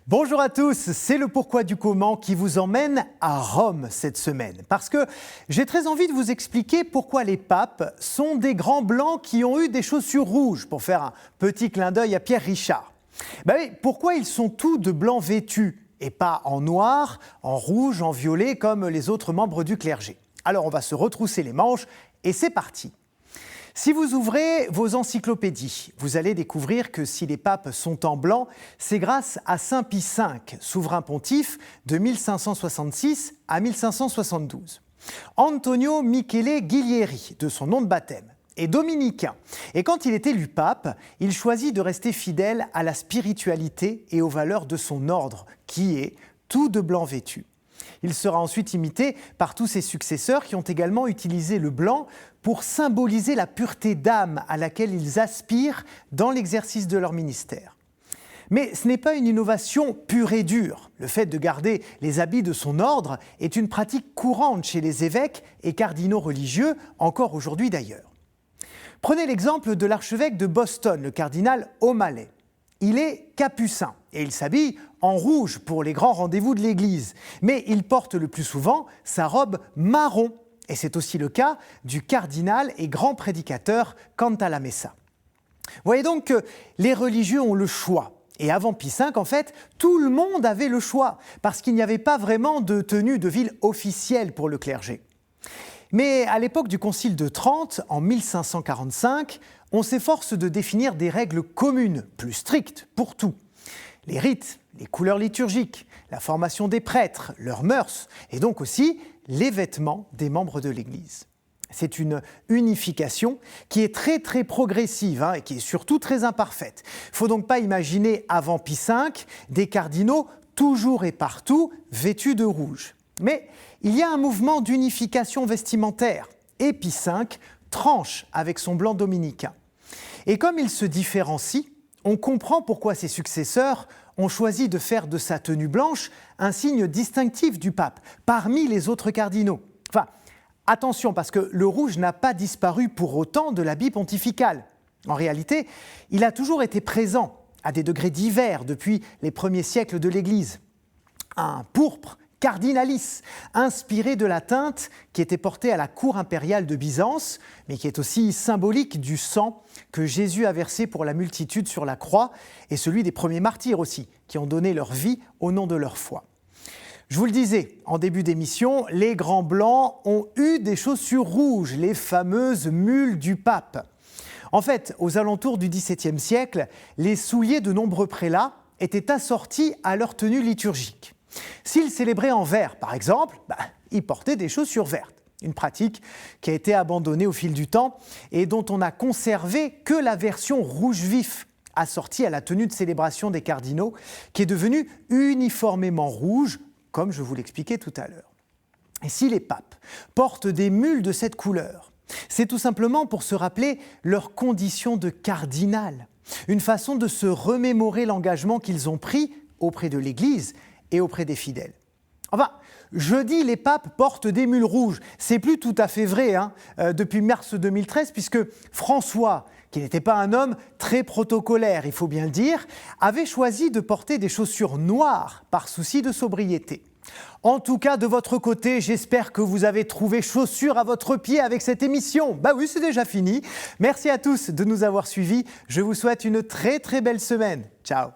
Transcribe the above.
Bonjour à tous, c'est le pourquoi du comment qui vous emmène à Rome cette semaine. Parce que j'ai très envie de vous expliquer pourquoi les papes sont des grands blancs qui ont eu des chaussures rouges, pour faire un petit clin d'œil à Pierre Richard. Oui, pourquoi ils sont tous de blanc vêtus et pas en noir, en rouge, en violet comme les autres membres du clergé. Alors on va se retrousser les manches et c'est parti. Si vous ouvrez vos encyclopédies, vous allez découvrir que si les papes sont en blanc, c'est grâce à Saint Pie V, souverain pontife de 1566 à 1572. Antonio Michele Ghiglieri, de son nom de baptême, est dominicain. Et quand il est élu pape, il choisit de rester fidèle à la spiritualité et aux valeurs de son ordre, qui est tout de blanc vêtu. Il sera ensuite imité par tous ses successeurs qui ont également utilisé le blanc pour symboliser la pureté d'âme à laquelle ils aspirent dans l'exercice de leur ministère. Mais ce n'est pas une innovation pure et dure. Le fait de garder les habits de son ordre est une pratique courante chez les évêques et cardinaux religieux, encore aujourd'hui d'ailleurs. Prenez l'exemple de l'archevêque de Boston, le cardinal O'Malley. Il est capucin et il s'habille en rouge pour les grands rendez-vous de l'Église. Mais il porte le plus souvent sa robe marron. Et c'est aussi le cas du cardinal et grand prédicateur Cantalamessa. Vous voyez donc que les religieux ont le choix. Et avant Pie V, en fait, tout le monde avait le choix, parce qu'il n'y avait pas vraiment de tenue de ville officielle pour le clergé. Mais à l'époque du Concile de Trente, en 1545, on s'efforce de définir des règles communes, plus strictes pour tout. Les rites, les couleurs liturgiques, la formation des prêtres, leurs mœurs, et donc aussi les vêtements des membres de l'Église. C'est une unification qui est très progressive et qui est surtout très imparfaite. Il ne faut donc pas imaginer avant Pie V des cardinaux toujours et partout vêtus de rouge. Mais il y a un mouvement d'unification vestimentaire et Pie V tranche avec son blanc dominicain. Et comme il se différencie, on comprend pourquoi ses successeurs ont choisi de faire de sa tenue blanche un signe distinctif du pape, parmi les autres cardinaux. Enfin, attention, parce que le rouge n'a pas disparu pour autant de l'habit pontifical. En réalité, il a toujours été présent, à des degrés divers, depuis les premiers siècles de l'Église. Un pourpre cardinalis, inspiré de la teinte qui était portée à la cour impériale de Byzance, mais qui est aussi symbolique du sang que Jésus a versé pour la multitude sur la croix, et celui des premiers martyrs aussi, qui ont donné leur vie au nom de leur foi. Je vous le disais en début d'émission, les grands blancs ont eu des chaussures rouges, les fameuses mules du pape. En fait, aux alentours du XVIIe siècle, les souliers de nombreux prélats étaient assortis à leur tenue liturgique. S'ils célébraient en vert, par exemple, ils portaient des chaussures vertes. Une pratique qui a été abandonnée au fil du temps et dont on n'a conservé que la version rouge vif, assortie à la tenue de célébration des cardinaux, qui est devenue uniformément rouge, comme je vous l'expliquais tout à l'heure. Et si les papes portent des mules de cette couleur, c'est tout simplement pour se rappeler leur condition de cardinal, une façon de se remémorer l'engagement qu'ils ont pris auprès de l'Église et auprès des fidèles. Enfin, je dis les papes portent des mules rouges. C'est plus tout à fait vrai depuis mars 2013, puisque François, qui n'était pas un homme très protocolaire, il faut bien le dire, avait choisi de porter des chaussures noires par souci de sobriété. En tout cas, de votre côté, j'espère que vous avez trouvé chaussures à votre pied avec cette émission. Oui, c'est déjà fini. Merci à tous de nous avoir suivis. Je vous souhaite une très belle semaine. Ciao.